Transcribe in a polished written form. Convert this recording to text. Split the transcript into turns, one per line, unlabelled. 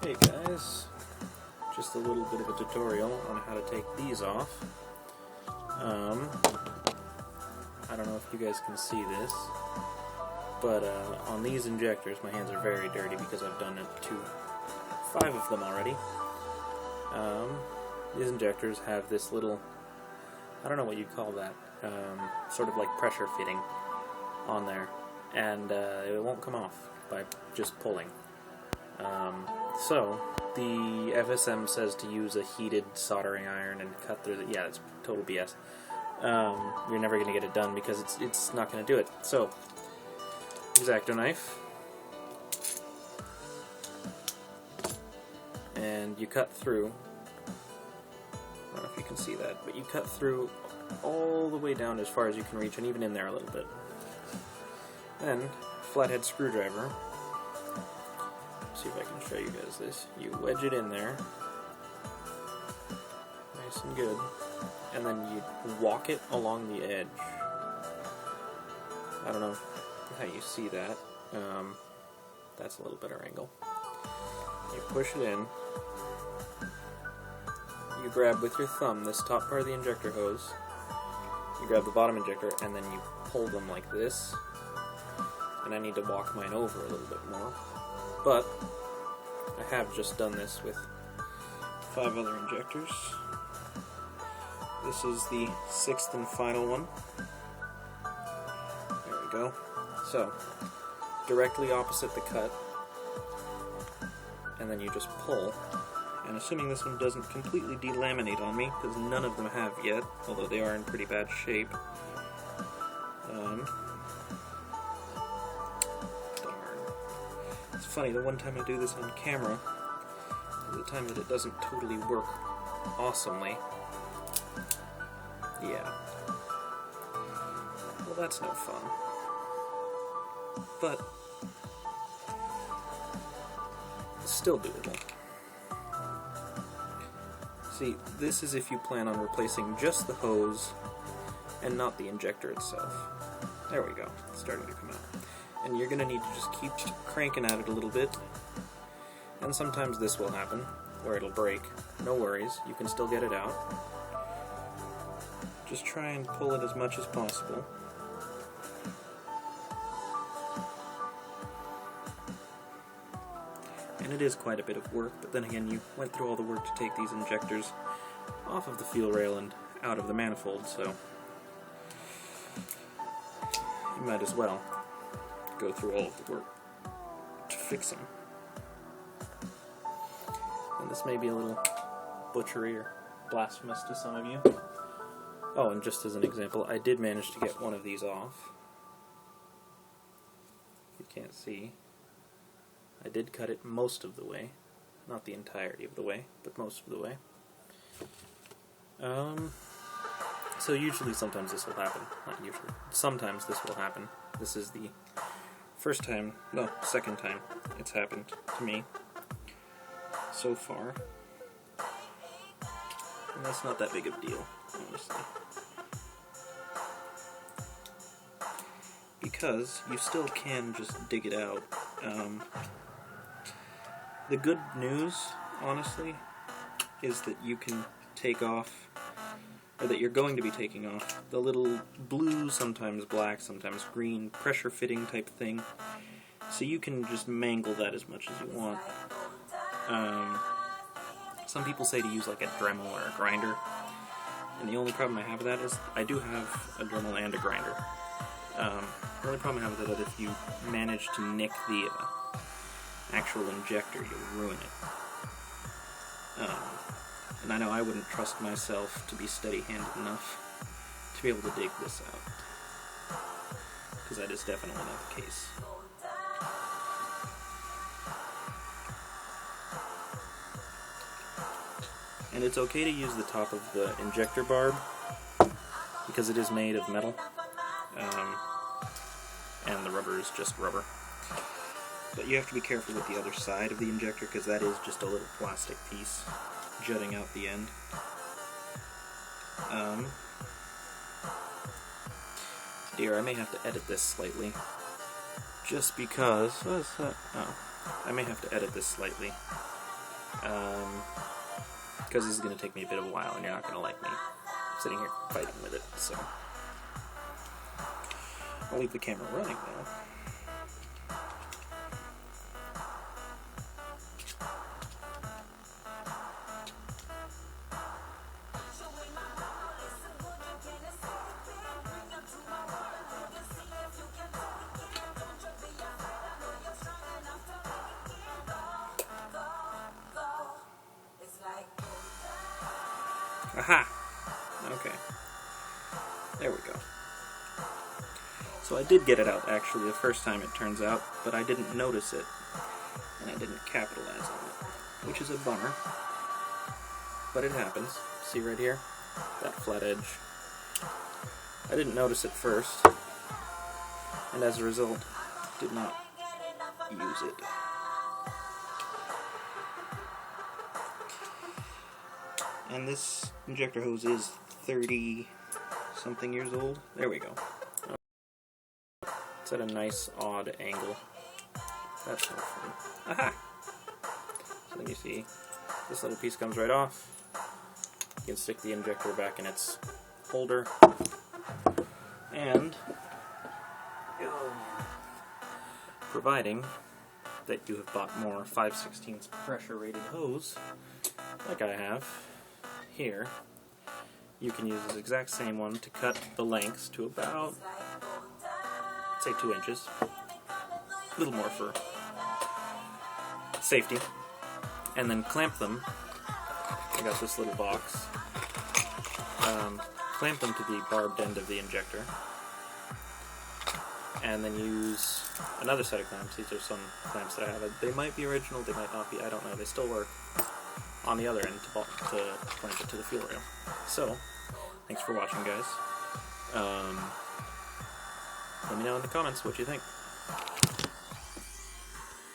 Hey guys, just a little bit of a tutorial on how to take these off. I don't know if you guys can see this, but on these injectors my hands are very dirty because I've done it to 5 of them already. These injectors have this little, I don't know what you'd call that, sort of like pressure fitting on there, and it won't come off by just pulling. So, the FSM says to use a heated soldering iron and cut through the... Yeah, it's total BS. You're never going to get it done because it's not going to do it. So, X-Acto knife. And you cut through... I don't know if you can see that, but you cut through all the way down as far as you can reach, and even in there a little bit. Then, flathead screwdriver. See if I can show you guys this. You wedge it in there, nice and good, and then you walk it along the edge. I don't know how you see that. That's a little better angle. You push it in. You grab with your thumb this top part of the injector hose. You grab the bottom injector, and then you pull them like this. And I need to walk mine over a little bit more. But I have just done this with 5 other injectors. This is the 6th and final one. There we go. So, directly opposite the cut, and then you just pull. And assuming this one doesn't completely delaminate on me, because none of them have yet, although they are in pretty bad shape. It's funny, the one time I do this on camera is the time that it doesn't totally work awesomely. Yeah. Well, that's no fun. But it's still doable. See, this is if you plan on replacing just the hose and not the injector itself. There we go. It's starting to come out. And you're going to need to just keep cranking at it a little bit. And sometimes this will happen, where it'll break. No worries, you can still get it out. Just try and pull it as much as possible. And it is quite a bit of work, but then again, you went through all the work to take these injectors off of the fuel rail and out of the manifold, so you might as well go through all of the work to fix them. And this may be a little butchery or blasphemous to some of you. Oh, and just as an example, I did manage to get one of these off. You can't see. I did cut it most of the way. Not the entirety of the way, but most of the way. So usually, sometimes this will happen. Not usually. Sometimes this will happen. This is the second time it's happened to me so far. And that's not that big of a deal, honestly. Because you still can just dig it out. The good news, honestly, is that you can take off, or that you're going to be taking off, the little blue, sometimes black, sometimes green, pressure fitting type thing. So you can just mangle that as much as you want. Some people say to use like a Dremel or a grinder, and the only problem I have with that is I do have a Dremel and a grinder. The only problem I have with that is if you manage to nick the actual injector, you'll ruin it. And I know I wouldn't trust myself to be steady-handed enough to be able to dig this out, because that is definitely not the case. And it's okay to use the top of the injector barb, because it is made of metal, and the rubber is just rubber. But you have to be careful with the other side of the injector, because that is just a little plastic piece jutting out the end. Dear, I may have to edit this slightly, just because... I may have to edit this slightly, because this is going to take me a bit of a while, and you're not going to like me sitting here fighting with it, so I'll leave the camera running now. Aha! Okay. There we go. So I did get it out, actually, the first time, it turns out, but I didn't notice it, and I didn't capitalize on it, which is a bummer. But it happens. See right here? That flat edge. I didn't notice it first, and as a result, did not use it. And this injector hose is 30-something years old. There we go. It's at a nice, odd angle. That's no fun. Aha! So then you see, this little piece comes right off. You can stick the injector back in its holder. And, providing that you have bought more 5/16 pressure rated hose, like I have, here, you can use this exact same one to cut the lengths to about, say, 2 inches. A little more for safety. And then clamp them. I got this little box. Clamp them to the barbed end of the injector. And then use another set of clamps. These are some clamps that I have. They might be original, they might not be, I don't know. They still work. On the other end to clamp it to the fuel rail. So, thanks for watching, guys. Let me know in the comments what you think.